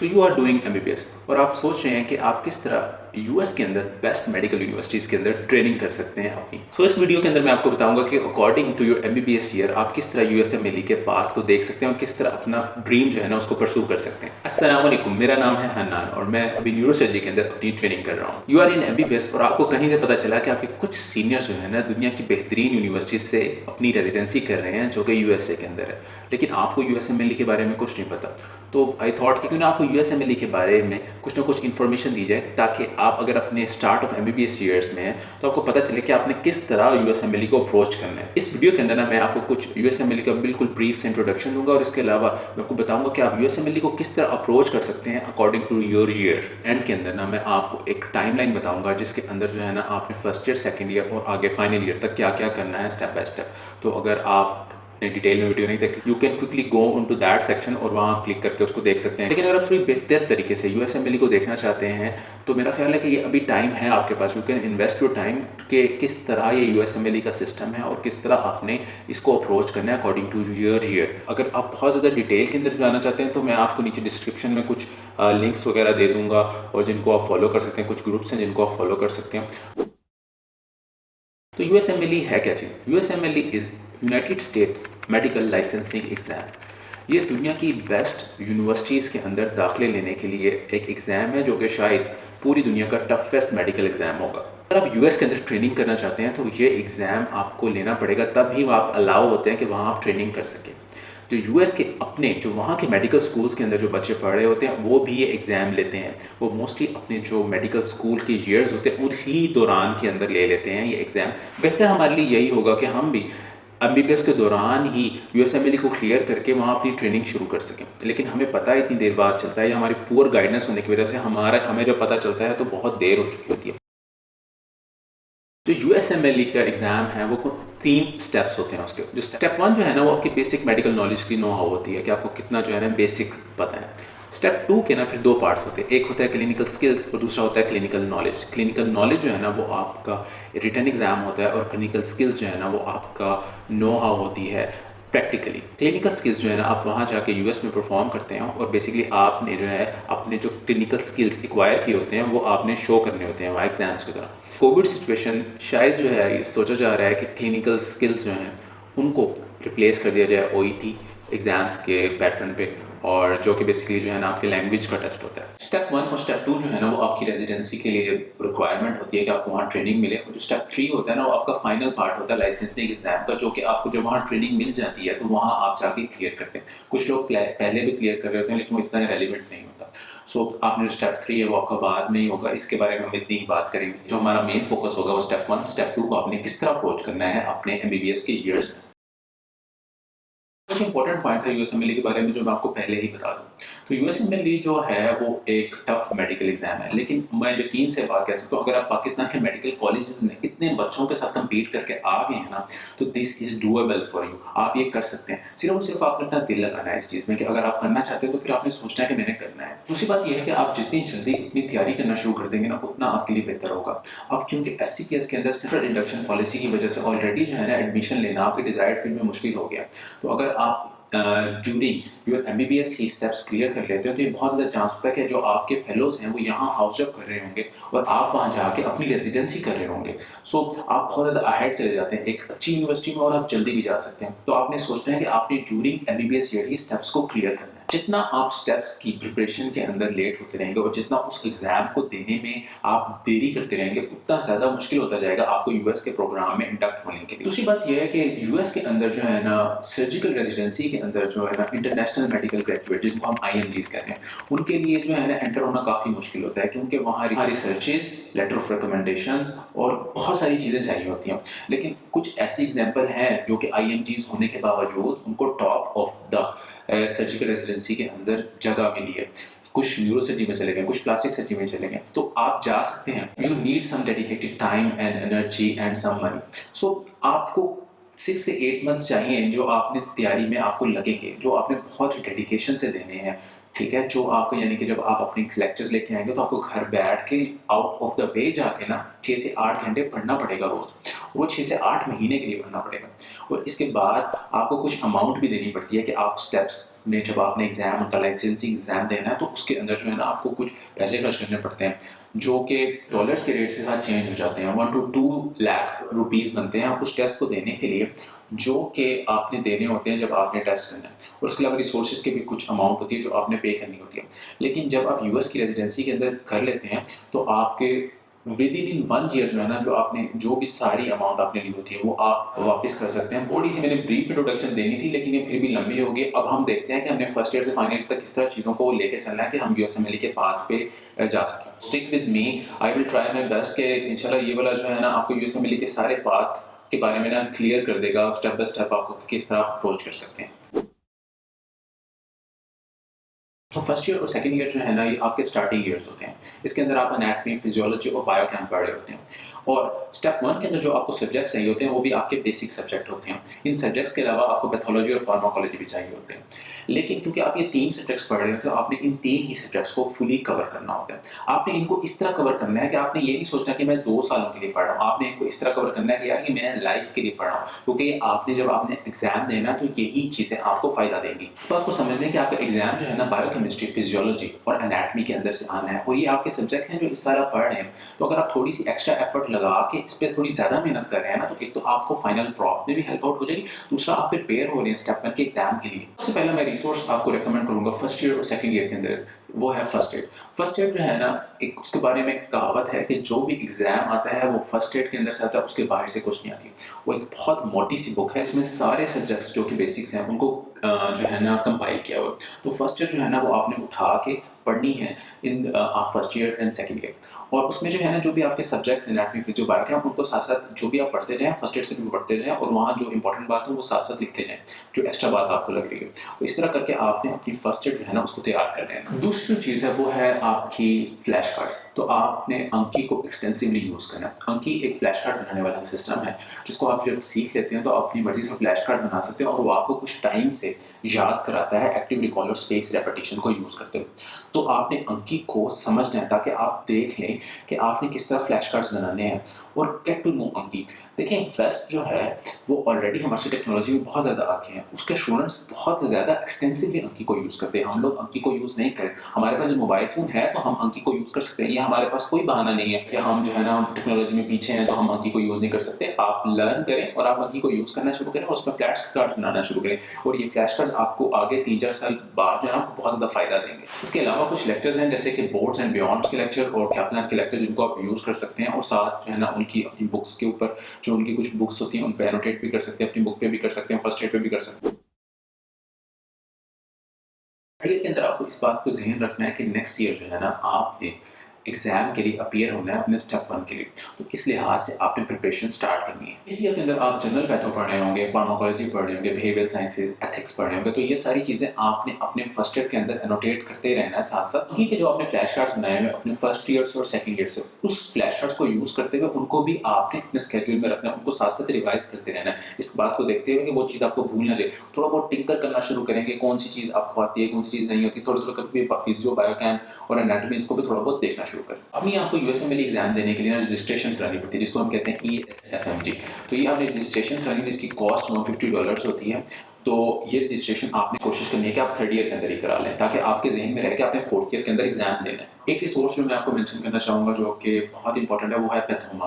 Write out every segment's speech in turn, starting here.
तो you are doing MBBS और आप सोच रहे हैं कि आप किस तरह यूएस के अंदर बेस्ट मेडिकल यूनिवर्सिटीज़ के अंदर ट्रेनिंग कर सकते हैं अपनी। सो इस वीडियो के अंदर मैं आपको बताऊंगा कि according to your MBBS year आप किस तरह यूएसएमएलई के पाथ को देख सकते हैं और किस तरह अपना ड्रीम जो है ना उसको परस्यू कर सकते हैं। अस्सलाम वालेकुम, मेरा नाम है हन्नान और मैं अभी न्यूरोसर्जरी के अंदर अपनी ट्रेनिंग कर रहा हूँ। यू आर इन एमबीबीएस और आपको कहीं से पता चला कि आपके कुछ सीनियर्स जो है ना दुनिया की बेहतरीन यूनिवर्सिटीज़ से अपनी रेजिडेंसी कर रहे हैं जो कि यूएसए के अंदर है, लेकिन आपको यूएसएमएलई के बारे में कुछ नहीं पता। तो आई थॉट कि क्यों ना आपको यूएसएमएलई के बारे में कुछ ना कुछ इन्फॉर्मेशन दी जाए ताकि आप अगर अपने स्टार्ट ऑफ एमबीबीएस ईयर्स में हैं तो आपको पता चले कि आपने किस तरह यूएसएमएलई को अप्रोच करना है। इस वीडियो के अंदर ना मैं आपको कुछ यूएसएमएलई का बिल्कुल ब्रीफ से इंट्रोडक्शन दूंगा और इसके अलावा मैं आपको बताऊंगा कि आप यूएसएमएलई को किस तरह अप्रोच कर सकते हैं according to your year. And के अंदर ना मैं आपको एक टाइमलाइन बताऊंगा जिसके अंदर जो है ना आपने फर्स्ट ईयर, सेकेंड ईयर और आगे फाइनल ईयर तक क्या क्या करना है स्टेप बाय स्टेप। तो अगर आप डिटेल में वीडियो नहीं देखते you can quickly go on to that section और वहाँ आप क्लिक करके उसको देख सकते हैं। लेकिन अगर आप थोड़ी बेहतर तरीके से यूएसएमएलई को देखना चाहते हैं तो मेरा ख्याल है कि ये अभी टाइम है आपके पास, you can invest your time कि किस तरह ये यूएसएमएलई का सिस्टम है और किस तरह आपने इसको अप्रोच करना है अकॉर्डिंग टू योर ईयर। अगर आप बहुत ज़्यादा डिटेल के अंदर जाना चाहते हैं तो मैं आपको नीचे डिस्क्रिप्शन में कुछ लिंक्स वगैरह दे दूँगा और जिनको आप फॉलो कर सकते हैं, कुछ ग्रुप्स हैं जिनको आप फॉलो कर सकते हैं। तो यूएसएमएलई है क्या चीज़? USMLE is United States medical licensing exam. ये दुनिया की बेस्ट यूनिवर्सिटीज़ के अंदर दाखिले लेने के लिए एक एग्ज़ाम है जो कि शायद पूरी दुनिया का टफेस्ट मेडिकल एग्ज़ाम होगा। अगर आप यूएस के अंदर ट्रेनिंग करना चाहते हैं तो ये एग्ज़ाम आपको लेना पड़ेगा, तब ही आप अलाउ होते हैं कि वहाँ आप ट्रेनिंग कर सकें। जो यूएस के अपने जो वहाँ के मेडिकल स्कूल्स के अंदर जो बच्चे पढ़ रहे होते हैं वो भी ये एग्ज़ाम लेते हैं। वो मोस्टली अपने जो मेडिकल स्कूल के ईयर्स होते हैं उसी दौरान के अंदर ले लेते हैं ये एग्ज़ाम। बेहतर हमारे लिए यही होगा कि हम भी एमबीबीएस के दौरान ही यूएसएमएलई को क्लियर करके वहाँ अपनी ट्रेनिंग शुरू कर सकें। लेकिन हमें पता है इतनी देर बाद चलता है, या हमारी पुअर गाइडेंस होने की वजह से हमें जब पता चलता है तो बहुत देर हो चुकी होती है। जो यूएसएमएलई का एग्ज़ाम है वो 3 स्टेप्स होते हैं उसके। जो स्टेप 1 जो है ना वो आपकी बेसिक मेडिकल नॉलेज की नो हाउ होती है कि आपको कितना जो है ना बेसिक पता है। स्टेप 2 के ना फिर 2 पार्ट्स होते हैं, एक होता है क्लिनिकल स्किल्स और दूसरा होता है क्लिनिकल नॉलेज। क्लिनिकल नॉलेज जो है ना वो आपका रिटन एग्ज़ाम होता है और क्लिनिकल स्किल्स जो है ना वो आपका नो हाउ होती है प्रैक्टिकली। क्लिनिकल स्किल्स जो है ना आप वहाँ जाके यूएस में परफॉर्म करते हैं और बेसिकली आपने जो है अपने जो क्लिनिकल स्किल्स एक्वायर किए होते हैं वो आपने शो करने होते हैं वहाँ एग्जाम्स की तरह। कोविड सिचुएशन शायद जो है ये सोचा जा रहा है कि क्लिनिकल स्किल्स जो हैं उनको रिप्लेस कर दिया जाए ओईटी एग्ज़ाम्स के पैटर्न पे, और जो कि बेसिकली जो है ना आपके लैंग्वेज का टेस्ट होता है। स्टेप 1 और स्टेप 2 जो है ना वो आपकी रेजिडेंसी के लिए रिक्वायरमेंट होती है कि आपको वहाँ ट्रेनिंग मिले। और जो स्टेप 3 होता है ना वो आपका फाइनल पार्ट होता है लाइसेंसिंग एग्जाम का, जो कि आपको जब वहाँ ट्रेनिंग मिल जाती है तो वहाँ आप जाके क्लियर करते हैं। कुछ लोग पहले भी क्लियर कर रहे होते हैं लेकिन वो इतना रेलिवेंट नहीं होता। सो आपने जो स्टेप 3 है वो आपका बाद में ही होगा, इसके बारे में हम इतनी ही बात करेंगे। जो हमारा मेन फोकस होगा वो स्टेप 1, स्टेप 2 को आपने किस तरह अप्रोच करना है अपने एमबीबीएस के ईयर्स में। कुछ इंपॉर्टेंट पॉइंट्स है यूएसएमएलई के बारे में जो मैं आपको पहले ही बता दूं। तो यूएसएमएलई जो है वो एक टफ मेडिकल एग्जाम है, लेकिन मैं यकीन से बात कह सकता हूँ अगर आप पाकिस्तान के मेडिकल कॉलेजेस में इतने बच्चों के साथ कम्पीट करके आ गए हैं ना तो this is doable for you. आप ये कर सकते हैं, सिर्फ और सिर्फ आपने अपना दिल लगाना है इस चीज़ में कि अगर आप करना चाहते हैं तो फिर आपने सोचना है कि मैंने करना है। दूसरी बात यह है कि आप जितनी जल्दी अपनी तैयारी करना शुरू कर देंगे ना उतना आपके लिए बेहतर होगा। अब क्योंकि एफसीपीएस के अंदर सेंट्रल इंडक्शन पॉलिसी की वजह से ऑलरेडी जो है ना एडमिशन लेना आपके डिजायर्ड फील्ड में मुश्किल हो गया। तो अगर आप ड्यूरिंग योर एमबीबीएस की स्टेप्स क्लियर कर लेते हो तो ये बहुत ज़्यादा चांस होता है कि जो आपके फेलोज हैं वो यहाँ हाउस जॉब कर रहे होंगे और आप वहाँ जाके अपनी रेजिडेंसी कर रहे होंगे। सो आप बहुत ज़्यादा अहेड चले जाते हैं एक अच्छी यूनिवर्सिटी में और आप जल्दी भी जा सकते हैं। तो आपने सोचना है कि आपने ड्यूरिंग एमबीबीएस ईयर ही स्टेप्स को क्लियर करना है। जितना आप स्टेप्स की प्रिपरेशन के अंदर लेट होते रहेंगे और जितना उस एग्जाम को देने में आप देरी करते रहेंगे उतना ज़्यादा मुश्किल होता जाएगा आपको यूएस के प्रोग्राम में इंडक्ट होने के लिए। दूसरी बात यह है कि यूएस के अंदर जो है ना सर्जिकल रेजिडेंसी के अंदर जो है ना इंटरनेशनल मेडिकल ग्रेजुएट जिनको हम आईएमजीज कहते हैं उनके लिए जो है ना एंटर होना काफ़ी मुश्किल होता है, क्योंकि वहाँ रिसर्चेज, लेटर ऑफ रिकमेंडेशंस और बहुत सारी चीज़ें चाहिए होती हैं। लेकिन कुछ ऐसे एग्जाम्पल हैं जो कि आईएमजीज होने के बावजूद उनको top of the surgical residency के अंदर जगह मिली है। कुछ न्यूरो सर्जरी में चले गए, कुछ प्लास्टिक सर्जरी में चले गए, तो आप जा सकते हैं। You need some dedicated time and energy and some money. So आपको 6 से 8 मंथ्स चाहिए जो आपने तैयारी में आपको लगेंगे, जो आपने बहुत डेडिकेशन से देने हैं। ठीक है, जो आपको यानी कि जब आप अपनी लेक्चर्स लेके आएंगे तो आपको घर बैठ के आउट ऑफ द वे जाके ना 6 से 8 घंटे पढ़ना पड़ेगा रोज। वो 6 से 8 महीने के लिए भरना पड़ेगा। और इसके बाद आपको कुछ अमाउंट भी देनी पड़ती है कि आप स्टेप्स में जब आपने एग्ज़ाम उनका लाइसेंसिंग एग्ज़ाम देना है तो उसके अंदर जो है ना आपको कुछ पैसे खर्च करने पड़ते हैं जो कि डॉलर्स के रेट के साथ चेंज हो जाते हैं। 1 to 2 लाख रुपीस बनते हैं उस टेस्ट को देने के लिए, जो कि आपने देने होते हैं जब आपने टेस्ट करना है। और उसके अलावा रिसोर्सेज की भी कुछ अमाउंट होती है जो आपने पे करनी होती है। लेकिन जब आप यूएस की रेजिडेंसी के अंदर कर लेते हैं तो आपके विद इन 1 ईयर जो है ना, जो आपने जो भी सारी अमाउंट आपने ली होती है वो आप वापस कर सकते हैं। थोड़ी सी मैंने ब्रीफ इंट्रोडक्शन देनी थी लेकिन ये फिर भी लंबी होगी। अब हम देखते हैं कि हमने फर्स्ट ईयर से फाइनल ईयर तक किस तरह चीज़ों को लेकर चलना है कि हम यूएसएमएलई के पाथ पे जा सकें। Stick with me, I will try my best कि इंशाल्लाह ये वाला जो है ना आपको यूएसएमएलई के सारे पाथ के बारे में ना क्लियर कर देगा, स्टेप बाय स्टेप आपको किस तरह अप्रोच कर सकते हैं। तो फर्स्ट ईयर और सेकंड ईयर जो है ना ये आपके स्टार्टिंग ईयर्स होते हैं। इसके अंदर आप एनाटमी, फिजियोलॉजी और बायोकेम पढ़ रहे होते हैं। और स्टेप 1 के अंदर जो आपको सब्जेक्ट्स चाहिए होते हैं वो भी आपके बेसिक सब्जेक्ट होते हैं। इन सब्जेक्ट्स के अलावा आपको पैथोलॉजी और फार्माकोलॉजी भी चाहिए होते हैं। लेकिन क्योंकि आप ये 3 सब्जेक्ट्स पढ़ रहे होते हैं तो आपने इन 3 ही सब्जेक्ट्स को फुली कवर करना होता है। आपने इनको इस तरह कवर करना है कि आपने ये नहीं सोचना कि मैं 2 सालों के लिए पढ़ रहा हूँ। आपने इनको इस तरह कवर करना है कि यार ये मैं लाइफ के लिए पढ़ रहा हूँ, क्योंकि आपने जब आपने एग्जाम देना तो यही चीज़ें आपको फ़ायदा देंगी। इस बात को समझ लें कि आपका एग्जाम जो है ना बायोकेमिस्ट्री, फिजियोलॉजी और एनाटमी के अंदर से आना है और ये आपके सब्जेक्ट हैं जो इस सारा पढ़ रहे हैं। तो अगर आप थोड़ी सी एक्स्ट्रा एफर्ट लगा के इस पर थोड़ी ज़्यादा मेहनत कर रहे हैं ना तो एक तो आपको फाइनल प्रॉफ में भी हेल्प आउट हो जाएगी, दूसरा आप प्रिपेयर हो रहे हैं स्टेप 1 के एग्जाम के लिए। सबसे पहले मैं रिसोर्स आपको रेकमेंड करूंगा फर्स्ट ईयर और सेकंड ईयर के अंदर, वो है फर्स्ट एड। फर्स्ट एड जो है ना एक उसके बारे में कहावत है कि जो भी एग्जाम आता है वो फर्स्ट एड के अंदर से आता है, उसके बाहर से कुछ नहीं आती। वो एक बहुत मोटी सी बुक है जिसमें सारे सब्जेक्ट्स जो कि बेसिक्स हैं उनको जो है ना कंपाइल किया हुआ। तो फर्स्ट ईयर जो है ना वो आपने उठा के पढ़नी है इन आप first year and second year. और उसमें जो है ना जो भी आपके सब्जेक्ट्स एनाटमी, फिजियो, बायो आप उनको साथ साथ जो भी आप पढ़ते जाएं फर्स्ट ईयर से भी पढ़ते जाएं और वहाँ जो इंपॉर्टेंट बात हो वो साथ साथ लिखते जाएं, जो एक्स्ट्रा बात आपको लग रही है। तो इस तरह करके आपने अपनी फर्स्ट ईयर जो है ना उसको तैयार कर लेना। दूसरी चीज़ है वो है आपकी फ्लैश कार्ड। तो आपने अंकी को एक्सटेंसिवली यूज़ करना है। अंकी एक फ्लैश कार्ड बनाने वाला सिस्टम है जिसको आप जब सीख लेते हैं तो अपनी मर्जी से फ्लैश कार्ड बना सकते हैं और वो आपको कुछ टाइम से याद कराता है एक्टिव रिकॉल और स्पेस रेपिटेशन को यूज़ करते हुए। तो आपने अंकी को समझना है ताकि आप देख लें कि आपने किस तरह फ्लैश कार्ड्स बनाने हैं और गेट टू नो अंकी। देखिए वेस्ट जो है वो ऑलरेडी हमारी टेक्नोलॉजी में बहुत ज़्यादा आगे हैं, उसके स्टूडेंट्स बहुत ज़्यादा एक्सटेंसिवली अंकी को यूज़ करते हैं। हम लोग अंकी को यूज़ नहीं करें। हमारे पास जो मोबाइल फ़ोन है तो हम अंकी को यूज़ कर सकते हैं, या हमारे पास कोई बहाना नहीं है या हम जो है ना टेक्नोलॉजी में पीछे हैं तो हम अंकी को यूज़ नहीं कर सकते। आप लर्न करें और आप अंकी को यूज़ करना शुरू करें और उसमें फ्लैश कार्ड्स बनाना शुरू करें और ये फ्लैश कार्ड्स आपको आगे 3-4 साल बाद जो है ना आपको बहुत ज़्यादा फायदा देंगे। इसके अलावा कुछ लेक्चर्स हैं जैसे कि बोर्ड्स एंड बियॉन्ड के लेक्चर और कैप्लान के लेक्चर जिनको आप यूज़ कर सकते हैं और साथ जो है ना उनकी अपनी बुक्स के ऊपर जो उनकी कुछ बुक्स होती हैं उन पर एनोटेट भी कर सकते हैं, अपनी बुक पे भी कर सकते हैं, फर्स्ट एड पे भी कर सकते हैं। के अंदर आपको इस बात को ज़हन रखना है कि नेक्स्ट ईयर जो है ना आपने एग्जाम के लिए अपीयर होना है अपने स्टेप 1 के लिए। तो इस लिहाज से आपने प्रिपरेशन स्टार्ट करनी है। इस ईयर के अंदर आप जनरल पैथो पढ़ रहे होंगे, फार्माकोलॉजी पढ़ रहे होंगे, बिहेवियरल साइंसेज, एथिक्स पढ़ रहे होंगे। तो ये सारी चीज़ें आपने अपने फर्स्ट ईयर के अंदर एनोटेट करते रहना है। साथ साथ उनकी जो आपने फ्लैश कार्ड्स बनाए हुए अपने फर्स्ट ईयर से और सेकंड ईयर से, उस फ्लैश कार्ड्स को यूज़ करते हुए उनको भी आपने अपने स्केड्यूल में रखना है, उनको साथ साथ रिवाइज करते रहना है। इस बात को देखते हुए कि वो चीज़ आपको भूल ना जाए। थोड़ा बहुत टिंकर करना शुरू करेंगे, कौन सी चीज़ आपको आती है, कौन सी चीज़ नहीं होती। थोड़ा थोड़ा कभी फिजियो, बायोकेम और एनाटॉमी इसको भी थोड़ा बहुत देखना शुरू करें। अपनी आपको यूएसएमएलई एग्जाम देने के लिए ना रजिस्ट्रेशन करानी पड़ती है जिसको हम कहते हैं ESFMG। तो ये आपने रजिस्ट्रेशन करानी जिसकी कॉस्ट $150 होती है। तो ये रजिस्ट्रेशन आपने कोशिश करनी है कि आप 3rd ईयर के अंदर ही करा लें ताकि आपके जहन में रहे कि आपने 4th ईयर के अंदर एग्जाम देना है। एक रिसोर्स जो मैं आपको मेंशन करना चाहूँगा जो कि बहुत इंपॉर्टेंट है वो है पैथोमा।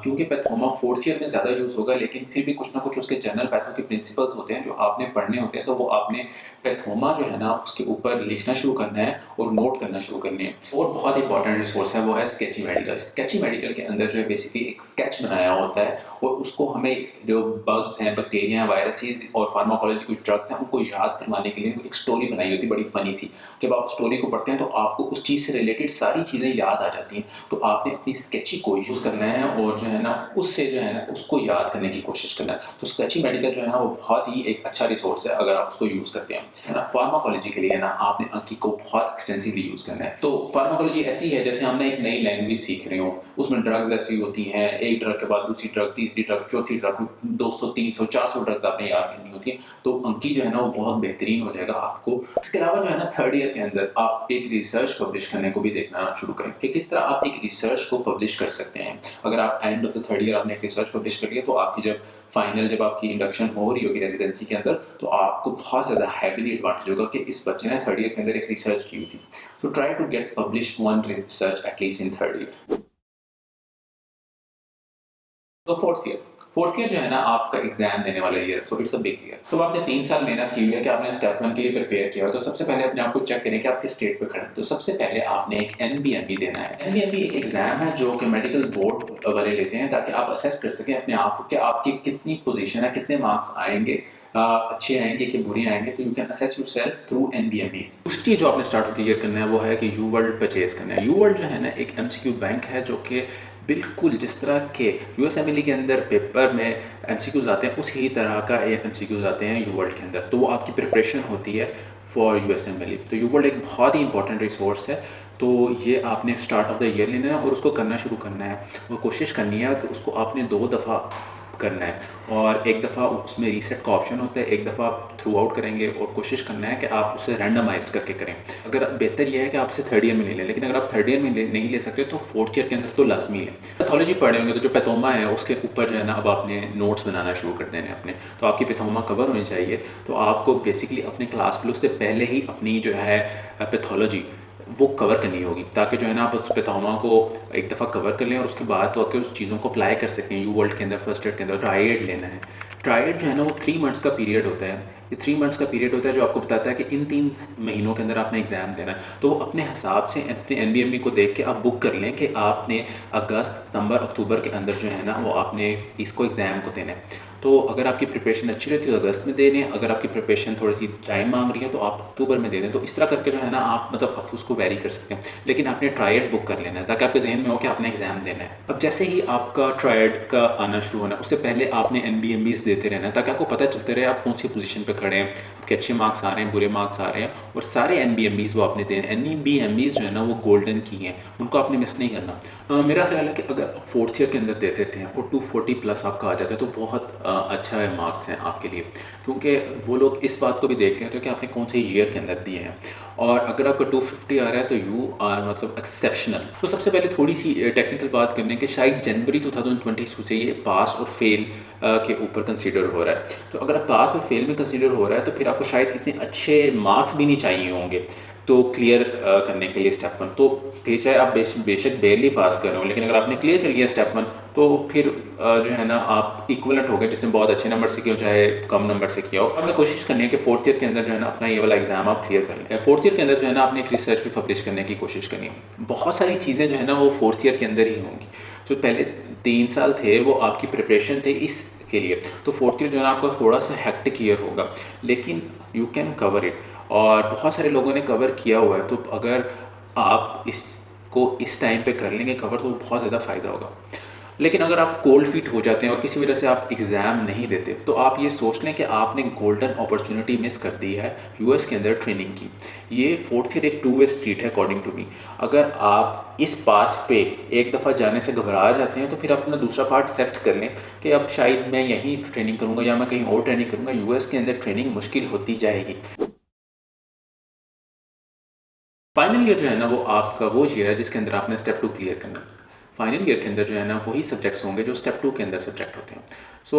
क्योंकि पैथोमा 4th ईयर में ज़्यादा यूज़ होगा लेकिन फिर भी कुछ ना कुछ उसके जनरल पैथो के प्रिंसिपल्स होते हैं जो आपने पढ़ने होते हैं। तो वो आपने पैथोमा जो है ना उसके ऊपर लिखना शुरू करना है और नोट करना शुरू करनी है। और बहुत इंपॉर्टेंट रिसोर्स है वो है स्केची मेडिकल। स्केची मेडिकल के अंदर जो है बेसिकली एक स्केच बनाया होता है और उसको हमें जो बग्स हैं, बैक्टीरिया, वायरसेस और फार्माकोलॉजी कुछ ड्रग्स हैं उनको याद करवाने के लिए एक स्टोरी बनाई होती है बड़ी फनी सी। जब आप स्टोरी को पढ़ते हैं तो आपको उस चीज़ से रिलेटेड सारी चीज़ें याद आ जाती हैं। तो आपने अपनी स्केची को यूज़ करना है और जो है ना उससे जो है ना उसको याद करने की कोशिश करना है। तो स्केची मेडिकल जो है ना वो बहुत ही एक अच्छा रिसोर्स है अगर आप उसको यूज़ करते हैं, है ना। फार्माकोलॉजी के लिए ना आपने अंकी को बहुत एक्सटेंसिवली यूज़ करना है। तो फार्माकोलॉजी ऐसी है जैसे हमने एक नई लैंग्वेज सीख रहे हो, उसमें ड्रग्स ऐसी होती हैं, एक ड्रग के बाद दूसरी ड्रग, तीसरी ड्रग, चौथी ड्रग, 200, 300, 400 ड्रग्स आपने याद करनी होती है। सकें, तो अंकी जो है ना वो बहुत बेहतरीन हो जाएगा आपको। इसके अलावा जो है ना थर्ड ईयर के अंदर आप एक रिसर्च पब्लिश करने को भी देखना शुरू करें कि किस तरह आप एक रिसर्च को पब्लिश कर सकते हैं। अगर आप end of the third year आपने एक रिसर्च पब्लिश कर लिया, तो आपकी जब आपकी इंडक्शन हो रही होगी रेजिडेंसी के अंदर, तो आपको बहुत ज़्यादा हैवीली एडवांटेज होगा कि इस बच्चे ने थर्ड ईयर के अंदर एक रिसर्च की हुई थी। So try to get publish one research at least in third year. तो फोर्थ ईयर जो है ना आपका एग्जाम देने वाला year, so it's a big year. तो आपने 3 साल मेहनत की हुई है कि आपने स्टेप 1 के लिए प्रिपेयर किया हो, तो सबसे पहले अपने आप को चेक करें कि आप किस स्टेट पे खड़े हैं। तो सबसे पहले आपने एक एनबीएमबी देना है। एनबीएमबी एक एग्जाम है जो कि मेडिकल बोर्ड वाले लेते हैं, ताकि आप असेस कर सकें अपने आप को कि आपकी कितनी पोजीशन है, कितने मार्क्स आएंगे, अच्छे आएंगे कि बुरे आएंगे। तो you can assess yourself through NBMEs. दूसरी चीज़ जो आपने स्टार्ट ऑफ द ईयर करना है वो है कि यू वर्ल्ड परचेज करना है। यू वर्ल्ड जो है ना एक एमसीक्यू बैंक है, जो कि बिल्कुल जिस तरह के यूएसएमएलई के अंदर पेपर में एमसीक्यूज आते हैं, उसी तरह का एमसीक्यूज आते हैं यू वर्ल्ड के अंदर। तो वो आपकी प्रिपरेशन होती है फॉर यूएसएमएलई। तो यू वर्ल्ड एक बहुत ही इंपॉर्टेंट रिसोर्स है। तो ये आपने स्टार्ट ऑफ द ईयर लेना है और उसको करना शुरू करना है, और कोशिश करनी है कि उसको आपने 2 दफ़ा करना है, और एक दफ़ा उसमें रीसेट का ऑप्शन होता है, एक दफ़ा आप थ्रू आउट करेंगे, और कोशिश करना है कि आप उसे रैंडमाइज करके करें। अगर बेहतर यह है कि आप इसे थर्ड ईयर में ले लें, लेकिन अगर आप थर्ड ईयर में नहीं ले सकते तो फोर्थ ईयर के अंदर तो लाजमी लें। पैथोलॉजी पढ़े होंगे तो जो पैथोमा है उसके ऊपर जो है ना अब आपने नोट्स बनाना शुरू कर देने अपने। तो आपकी पैथोमा कवर होनी चाहिए, तो आपको बेसिकली अपने क्लास फ्लो से पहले ही अपनी जो है पैथोलॉजी वो कवर करनी होगी, ताकि जो है ना आप उस पैथोमा को एक दफ़ा कवर कर लें और उसके बाद तो आके उस चीज़ों को अप्लाई कर सकें। यू वर्ल्ड के अंदर फर्स्ट ईयर के अंदर ट्राइड लेना है। ट्राइड जो है ना वो 3 मंथ्स का पीरियड होता है। ये 3 मंथ्स का पीरियड होता है जो आपको बताता है कि इन 3 महीनों के अंदर आपने एग्ज़ाम देना है। तो अपने हिसाब से अपने एनबीएमबी को देख के आप बुक कर लें कि आपने अगस्त, सितंबर, अक्टूबर के अंदर जो है ना वो आपने इसको एग्ज़ाम को देना है। तो अगर आपकी प्रिपरेशन अच्छी रहती है तो अगस्त में दे दें, अगर आपकी प्रिपरेशन थोड़ी सी टाइम मांग रही है तो आप अक्टूबर में दे दें। तो इस तरह करके जो है ना आप मतलब आप उसको वेरी कर सकते हैं, लेकिन आपने ट्रायड बुक कर लेना है ताकि आपके जहन में हो कि आपने एग्जाम देना है। अब जैसे ही आपका ट्रायड का आना शुरू होना है, उससे पहले आपने एनबीएमबीज देते रहना है, ताकि आपको पता चलते रहे आप कौन सी पोजीशन पे खड़े हैं, आपके अच्छे मार्क्स आ रहे हैं, बुरे मार्क्स आ रहे हैं, और सारे एनबीएमबीज वो आपने देने। एनबीएमबीज जो है ना वो गोल्डन की हैं, उनको आपने मिस नहीं करना। मेरा ख्याल है कि अगर फोर्थ ईयर के अंदर देते थे और 240 प्लस आपका आ जाता है तो बहुत अच्छा है मार्क्स हैं आपके लिए, क्योंकि वो लोग इस बात को भी देख रहे हैं कि आपने कौन से ईयर के अंदर दिए हैं। और अगर आपका 250 आ रहा है तो यू आर मतलब एक्सेप्शनल। तो सबसे पहले थोड़ी सी टेक्निकल बात करने कि शायद जनवरी 2022 से ये पास और फेल के ऊपर कंसीडर हो रहा है। तो अगर आप पास और फेल में कंसीडर हो रहा है तो फिर आपको शायद इतने अच्छे मार्क्स भी नहीं चाहिए होंगे तो क्लियर करने के लिए स्टेप 1। तो फिर चाहे आप बेशक बेरली पास कर रहे हो, लेकिन अगर आपने क्लियर कर लिया स्टेप 1 तो फिर जो है ना आप इक्वलेंट हो गए, जिसने बहुत अच्छे नंबर से किया हो चाहे कम नंबर से किया हो। आपने कोशिश करनी है कि फोर्थ ईयर के अंदर जो है ना अपना ये वाला एग्जाम आप क्लियर कर लें। फोर्थ ईयर के अंदर जो है ना आपने एक रिसर्च भी पब्लिश करने की कोशिश करनी है। बहुत सारी चीज़ें जो है ना वो फोर्थ ईयर के अंदर ही होंगी। जो पहले 3 साल थे वो आपकी प्रिपरेशन थे इसके लिए, तो फोर्थ ईयर जो है ना आपका थोड़ा सा हेक्टिक ईयर होगा, लेकिन यू कैन कवर इट, और बहुत सारे लोगों ने कवर किया हुआ है। तो अगर आप इसको इस टाइम पे कर लेंगे कवर तो बहुत ज़्यादा फ़ायदा होगा। लेकिन अगर आप कोल्ड फीट हो जाते हैं और किसी वजह से आप एग्ज़ाम नहीं देते, तो आप ये सोच लें कि आपने गोल्डन अपॉर्चुनिटी मिस कर दी है यूएस के अंदर ट्रेनिंग की। ये फोर्थ ईयर एक 2 वे स्ट्रीट है अकॉर्डिंग टू मी। अगर आप इस पाथ पे एक दफ़ा जाने से घबरा जाते हैं तो फिर अपना दूसरा पार्ट सेलेक्ट कर लें कि अब शायद मैं यहीं ट्रेनिंग करूँगा या मैं कहीं और ट्रेनिंग करूँगा। यूएस के अंदर ट्रेनिंग मुश्किल होती जाएगी। फाइनल ईयर जो है ना वो आपका वो ईयर है जिसके अंदर आपने स्टेप 2 क्लियर करना है। फाइनल ईयर के अंदर जो है ना वही सब्जेक्ट्स होंगे जो स्टेप 2 के अंदर सब्जेक्ट होते हैं। सो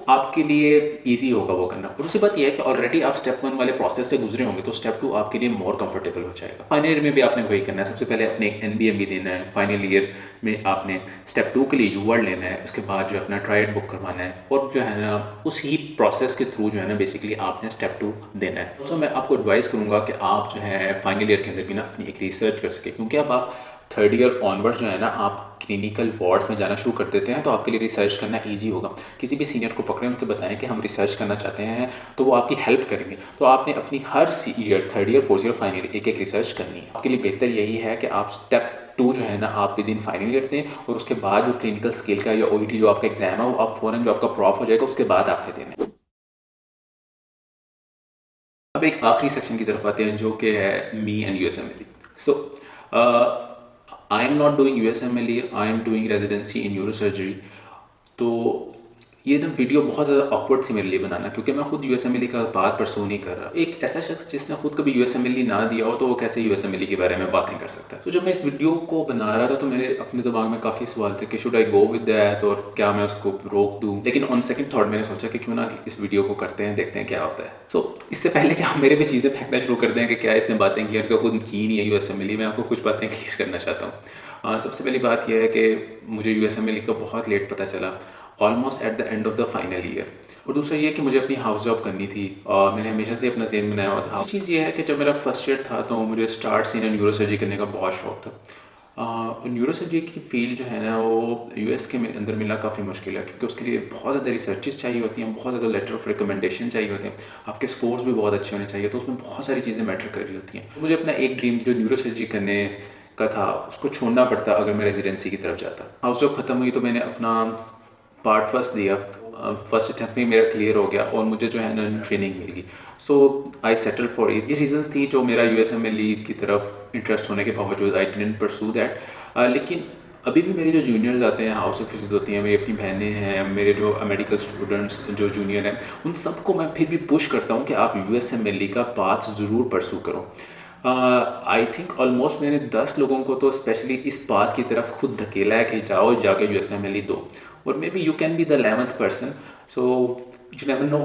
आपके लिए इजी होगा वो करना। और दूसरी बात यह है कि ऑलरेडी आप स्टेप 1 वाले प्रोसेस से गुजरे होंगे तो स्टेप 2 आपके लिए मोर कंफर्टेबल हो जाएगा। फाइनल ईयर में भी आपने वही करना है। सबसे पहले अपने एक एनबीएमबी देना है। फाइनल ईयर में आपने स्टेप 2 के लिए यूवर्ड लेना है। उसके बाद जो है अपना ट्रायड बुक करवाना है, और जो है ना उस ही प्रोसेस के थ्रू जो है ना बेसिकली आपने स्टेप 2 देना है। तो मैं आपको एडवाइस करूँगा कि आप जो है फाइनल ईयर के अंदर भी ना अपनी एक रिसर्च कर सके, क्योंकि अब आप थर्ड ईयर ऑनवर्ड जो है ना आप क्लिनिकल वार्ड्स में जाना शुरू कर देते हैं, तो आपके लिए रिसर्च करना इजी होगा। किसी भी सीनियर को पकड़ें, उनसे बताएं कि हम रिसर्च करना चाहते हैं, तो वो आपकी हेल्प करेंगे। तो आपने अपनी हर year third year fourth year final year एक एक रिसर्च करनी है। आपके लिए बेहतर यही है कि आप स्टेप 2 जो है ना आप विद इन फाइनल ईयर दें, और उसके बाद जो क्लिनिकल स्किल का या ओईटी जो आपका एग्जाम है वो आप फ़ौरन जो आपका प्रॉफ हो जाएगा उसके बाद आपने देना है। अब एक आखिरी सेक्शन की तरफ आते हैं जो कि है me and USMLE. So I am not doing USMLE, I am doing residency in neurosurgery. तो ये ना वीडियो बहुत ज़्यादा ऑकवर्ड थी मेरे लिए बनाना, क्योंकि मैं खुद यूएसएमएलई का बात परसू नहीं कर रहा। एक ऐसा शख्स जिसने खुद कभी यूएसएमएलई ना दिया हो तो वो कैसे यूएसएमएलई के बारे में बातें कर सकता है। तो जब मैं इस वीडियो को बना रहा था तो मेरे अपने दिमाग में काफ़ी सवाल थे कि should I go with that, और क्या मैं उसको रोक दूँ। लेकिन ऑन सेकंड थॉट मैंने सोचा कि क्यों ना इस वीडियो को करते हैं, देखते हैं क्या होता है। सो इससे पहले कि आप मेरे भी चीज़ें फेंकना शुरू कर दें कि क्या इसने बातें की और खुद की नहीं है यूएसएमएलई, मैं आपको कुछ बातें क्लियर करना चाहता हूँ। सबसे पहली बात यह है कि मुझे यूएसएमएलई का बहुत लेट पता चला, almost at the end of the final year. और दूसरा ये कि मुझे अपनी हाउस जॉब करनी थी और मैंने हमेशा से अपना ज़हन बनाया हुआ था। चीज़ ये है कि जब मेरा फर्स्ट ईयर था तो मुझे स्टार्ट से ना न्यूरोसर्जरी करने का बहुत शौक था। न्यूरोसर्जरी की फील्ड जो है ना वो यूएस के अंदर मिलना काफ़ी मुश्किल है, क्योंकि उसके लिए बहुत ज़्यादा रिसर्चेस चाहिए होती हैं, बहुत ज़्यादा लेटर ऑफ रिकमेंडेशन चाहिए होते हैं, आपके स्कोर्स भी बहुत अच्छे होने चाहिए, तो उसमें बहुत सारी चीज़ें मैटर कर रही होती हैं। मुझे अपना एक ड्रीम जो न्यूरोसर्जरी करने का था उसको छोड़ना पड़ता अगर मैं रेजिडेंसी की तरफ जाता। हाउस जॉब ख़त्म हुई तो मैंने अपना पार्ट फर्स्ट दिया, फर्स्ट अटैम्प्ट में मेरा क्लियर हो गया और मुझे जो है ना ट्रेनिंग मिल गई। सो आई सेटल फॉर इट। ये रीजंस थी जो मेरा यूएसएमएलई की तरफ इंटरेस्ट होने के बावजूद आई डिडंट परसू दैट। लेकिन अभी भी मेरे जो जूनियर्स आते हैं, हाउस ऑफिस होती हैं, मेरी अपनी बहनें हैं, मेरे जो मेडिकल स्टूडेंट्स जो जूनियर हैं, उन सबको मैं फिर भी पुश करता हूँ कि आप यूएसएमएलई का पाथ ज़रूर परसू करो। आई थिंक ऑलमोस्ट मैंने 10 लोगों को तो स्पेशली इस बात की तरफ खुद धकेला है कि जाओ जाके यूएसएमएलई दो, और may be you can be the 11th person, so you never know.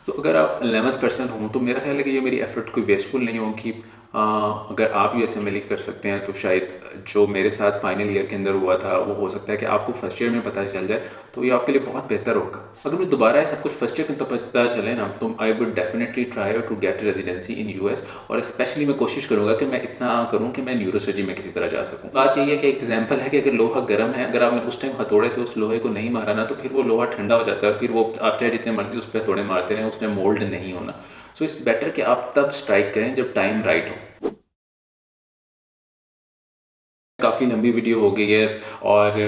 तो अगर आप 11th पर्सन हो तो मेरा ख्याल है कि ये मेरी एफर्ट कोई वेस्टफुल नहीं होगी। अगर आप यूएसएमएलई कर सकते हैं तो शायद जो मेरे साथ फाइनल ईयर के अंदर हुआ था वो हो सकता है कि आपको फर्स्ट ईयर में पता चल जाए, तो ये आपके लिए बहुत बेहतर होगा। अगर मुझे दोबारा सब कुछ फर्स्ट ईयर में पता चले ना तो I would definitely try to get residency in US, और स्पेशली मैं कोशिश करूँगा कि मैं इतना करूँ कि मैं न्यूरोसर्जरी में किसी तरह जा सकूँ। बात यही है कि एग्जाम्पल है कि अगर लोहा गर्म है, अगर आपने उस टाइम हथौड़े से उस लोहे को नहीं मारा ना तो फिर वो लोहा ठंडा हो जाता है, फिर वो आप चाहे जितने मर्जी उस पर हथौड़े मारते रहें, उसमें मोल्ड नहीं होना। सो इट्स बेटर कि आप तब स्ट्राइक करें जब टाइम राइट हो। काफ़ी लंबी वीडियो हो गई है और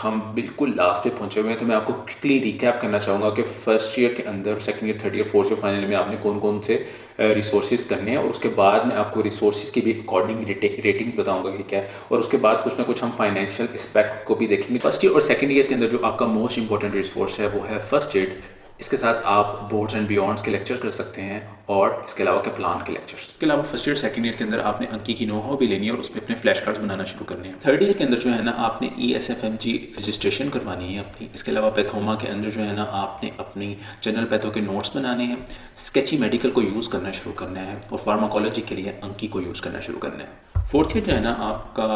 हम बिल्कुल लास्ट पे पहुंचे हुए हैं, तो मैं आपको क्विकली रिकैप करना चाहूँगा कि फर्स्ट ईयर के अंदर, second year, third year, fourth year final में आपने कौन कौन से रिसोर्सेज करने हैं, और उसके बाद मैं आपको रिसोर्सेज की भी अकॉर्डिंग रेटिंग्स बताऊंगा कि क्या है, और उसके बाद कुछ ना कुछ हम फाइनेंशियल एस्पेक्ट को भी देखेंगे। फर्स्ट ईयर और सेकंड ईयर के अंदर जो आपका मोस्ट इंपॉर्टेंट रिसोर्स है वो है फर्स्ट एड। इसके साथ आप बोर्ड्स एंड बियॉन्ड्स के लेक्चर कर सकते हैं, और इसके अलावा के प्लान के लेक्चर्स। इसके अलावा फर्स्ट ईयर सेकंड ईयर के अंदर आपने अंकी की नो-हाउ भी लेनी है और उसमें अपने फ्लैश कार्ड्स बनाना शुरू करने हैं। थर्ड ईयर के अंदर जो है ना आपने ESFMG रजिस्ट्रेशन करवानी है अपनी। इसके अलावा पैथोमा के अंदर जो है ना आपने अपनी जनरल पैथो के नोट्स बनाने हैं, स्केची मेडिकल को यूज़ करना शुरू करना है, और फार्माकोलॉजी के लिए अंकी को यूज़ करना शुरू करना है। फोर्थ ईयर जो है ना आपका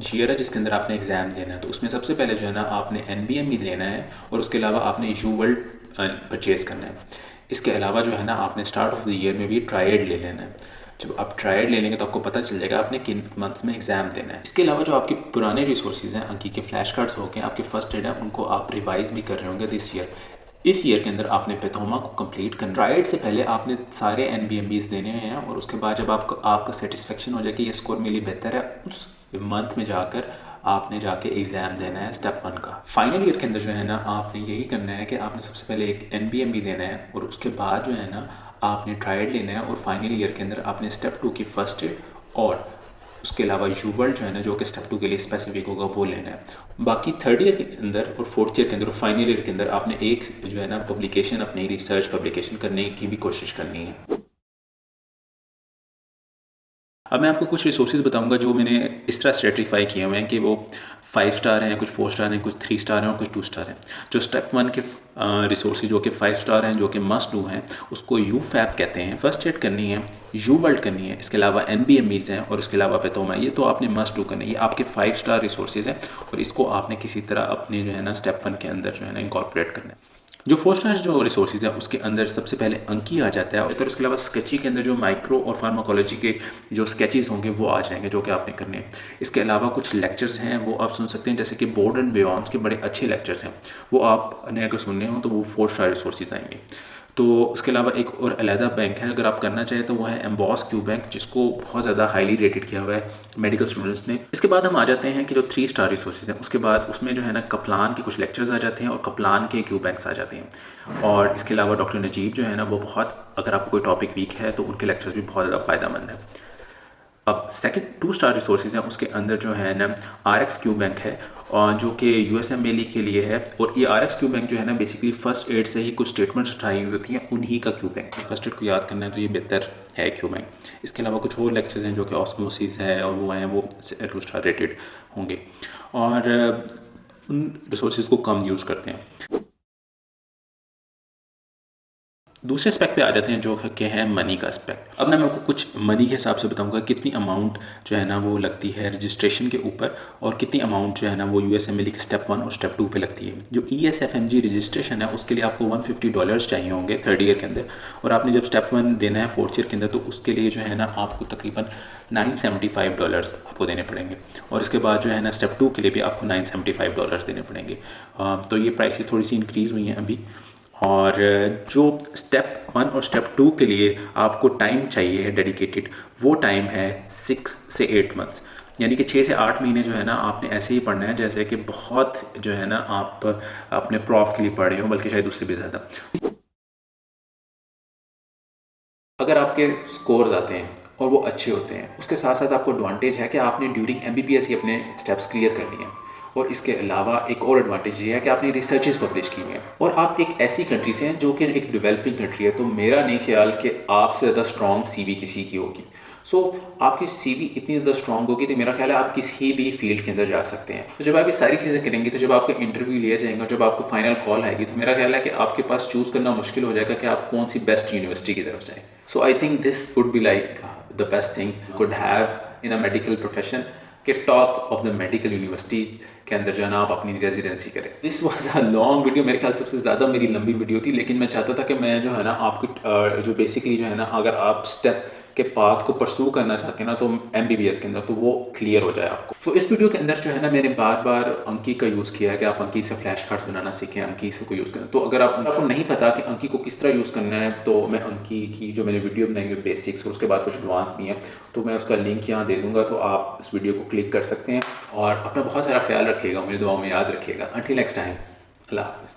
GR है जिसके अंदर आपने एग्ज़ाम देना है, तो उसमें सबसे पहले जो है ना आपने NBM भी लेना है, और उसके अलावा आपने U-वर्ल्ड परचेज़ करना है। इसके अलावा जो है ना आपने स्टार्ट ऑफ द ईयर में भी ट्रायड ले लेना है। जब आप ट्रायड ले लेंगे तो आपको पता चल जाएगा आपने किन मंथ्स में एग्जाम देना है। इसके अलावा जो आपके पुराने रिसोर्सेज हैं, अंकी के फ्लैश कार्ड्स हो गए, आपके फर्स्ट एड है, उनको आप रिवाइज भी कर रहे होंगे दिस ईयर। इस ईयर के अंदर आपने पैथोमा को कंप्लीट करना। ट्रायड से पहले आपने सारे NBMBs देने हैं, और उसके बाद जब आपका सेटिस्फेक्शन हो जाए कि ये स्कोर मेरे लिए बेहतर है, उस मंथ में जाकर आपने जाके एग्ज़ाम देना है स्टेप 1 का। फाइनल ईयर के अंदर जो है ना आपने यही करना है कि आपने सबसे पहले एक NBMB देना है, और उसके बाद जो है ना आपने ट्रायड लेना है, और फाइनल ईयर के अंदर आपने स्टेप 2 की फर्स्ट एड, और उसके अलावा U-वर्ल्ड जो है ना जो कि स्टेप 2 के लिए स्पेसिफिक होगा वो लेना है। बाकी थर्ड ईयर के अंदर और फोर्थ ईयर के अंदर और फाइनल ईयर के अंदर आपने एक जो है ना पब्लिकेशन, अपनी रिसर्च पब्लिकेशन करने की भी कोशिश करनी है। अब मैं आपको कुछ रिसोर्सेज बताऊंगा जो मैंने इस तरह स्ट्रेटिफाई किए हुए हैं कि वो 5 स्टार हैं, कुछ 4 स्टार हैं, कुछ 3 स्टार हैं और कुछ 2 स्टार हैं। जो स्टेप 1 के रिसोर्सेज जो कि 5 स्टार हैं, जो कि मस्ट डू हैं, उसको UFAB कहते हैं। फर्स्ट एड करनी है, U-वर्ल्ड करनी है, इसके अलावा NBMEs हैं, और इसके अलावा पैथोमा, ये तो आपने मस्ट डू करना है। ये आपके 5 स्टार रिसोर्सेज हैं, और इसको आपने किसी तरह अपने जो है ना स्टेप 1 के अंदर जो है ना इंकॉर्पोरेट करना है। जो 4 स्टार जो रिसोर्सेज है उसके अंदर सबसे पहले अंकी आ जाता है, और फिर उसके अलावा स्केची के अंदर जो माइक्रो और फार्माकोलॉजी के जो स्केचेस होंगे वो आ जाएंगे, जो कि आपने करने हैं। इसके अलावा कुछ लेक्चर्स हैं वो आप सुन सकते हैं, जैसे कि बोर्ड एंड बियॉन्ड्स के बड़े अच्छे लेक्चर्स हैं, वो आपने अगर सुनने हो तो वो 4 स्टार रिसोर्सेज आएंगे। तो उसके अलावा एक और अलहदा बैंक है अगर आप करना चाहें तो वो है एम्बॉस क्यू बैंक, जिसको बहुत ज़्यादा हाईली रेटेड किया हुआ है मेडिकल स्टूडेंट्स ने। इसके बाद हम आ जाते हैं कि जो 3 स्टार रिसोर्सेज हैं, उसके बाद उसमें जो है ना कपलान के कुछ लेक्चर्स आ जाते हैं, और कपलान के क्यू बैंक्स आ जाते हैं। और इसके अलावा डॉक्टर नजीब जो है ना वो बहुत, अगर आपको कोई टॉपिक वीक है तो उनके लेक्चर्स भी बहुत ज़्यादा फ़ायदेमंद है। अब सेकंड 2 स्टार रिसोर्सेज हैं, उसके अंदर जो है ना RX क्यू बैंक है, और जो कि USMLE के लिए है। और ये RX क्यू बैंक जो है ना बेसिकली फ़र्स्ट एड से ही कुछ स्टेटमेंट्स उठाई हुई होती हैं, उन्हीं का क्यू बैंक। फर्स्ट एड को याद करना है तो ये बेहतर है क्यू बैंक। इसके अलावा कुछ और लेक्चर्स हैं जो कि ऑस्मोसिस है और वो हैं, वो 2 स्टार रेटेड होंगे, और उन रिसोर्सेज को कम यूज़ करते हैं। दूसरे एस्पेक्ट पे आ जाते हैं जो कि है मनी का एस्पेक्ट। अब ना मैं आपको कुछ मनी के हिसाब से बताऊंगा कितनी अमाउंट जो है ना वो लगती है रजिस्ट्रेशन के ऊपर, और कितनी अमाउंट जो है ना वो USMLE के स्टेप 1 और स्टेप 2 पे लगती है। जो ESFMG रजिस्ट्रेशन है उसके लिए आपको $150 चाहिए होंगे 3rd ईयर के अंदर, और आपने जब स्टेप 1 देना है 4th ईयर के अंदर तो उसके लिए जो है ना आपको तकरीबन $975 आपको देने पड़ेंगे, और इसके बाद जो है ना स्टेप 2 के लिए भी आपको $975 देने पड़ेंगे। तो ये प्राइसेस थोड़ी सी इंक्रीज़ हुई हैं अभी। और जो स्टेप 1 और स्टेप 2 के लिए आपको टाइम चाहिए है डेडिकेटेड, वो टाइम है 6 से 8 मंथ्स, यानी कि 6 से 8 महीने जो है ना आपने ऐसे ही पढ़ना है जैसे कि बहुत जो है ना आप अपने प्रॉफ के लिए पढ़ रहे हो, बल्कि शायद उससे भी ज़्यादा। अगर आपके स्कोर्स आते हैं और वो अच्छे होते हैं, उसके साथ साथ आपको एडवांटेज है कि आपने ड्यूरिंग MBBS ही अपने स्टेप्स क्लियर कर लिए हैं। और इसके अलावा एक और एडवांटेज ये है कि आपने रिसर्चेस पब्लिश की हुई हैं, और आप एक ऐसी कंट्री से हैं जो कि एक डेवलपिंग कंट्री है। तो मेरा नहीं ख्याल कि आपसे ज़्यादा स्ट्रॉन्ग CV किसी की होगी। सो आपकी CV इतनी ज़्यादा स्ट्रॉन्ग होगी तो मेरा ख्याल है आप किसी भी फील्ड के अंदर जा सकते हैं। तो जब आप ये सारी चीज़ें करेंगे, तो जब आपका इंटरव्यू लिया जाएगा, जब आपको फाइनल कॉल आएगी, तो मेरा ख्याल है कि आपके पास चूज़ करना मुश्किल हो जाएगा कि आप कौन सी बेस्ट यूनिवर्सिटी की तरफ जाएँ। So I think this would be like the best thing could have in a medical profession, कि top of the medical universities के अंदर जो है ना आप अपनी रेजिडेंसी करें। This was a long video, मेरे ख्याल सबसे ज़्यादा मेरी लंबी वीडियो थी, लेकिन मैं चाहता था कि मैं जो है ना आपकी जो बेसिकली जो है ना अगर आप स्टेप के पाथ को परसू करना चाहते हैं ना तो MBBS के अंदर, तो वो क्लियर हो जाए आपको। सो इस वीडियो के अंदर जो है ना मैंने बार बार अंकी का यूज़ किया है कि आप अंकी से फ्लैश कार्ड्स बनाना सीखें, अंकी से को यूज़ करें। तो अगर आपको नहीं पता कि अंकी को किस तरह यूज़ करना है, तो मैं अंकी की जो मैंने वीडियो बनाई है बेसिक्स, और उसके बाद कुछ एडवांस भी हैं, तो मैं उसका लिंक यहाँ दे दूँगा, तो आप इस वीडियो को क्लिक कर सकते हैं। और अपना बहुत सारा ख्याल रखिएगा, मुझे दुआ में याद रखिएगा। अंटिल नेक्स्ट टाइम, अल्लाह हाफ़िज़।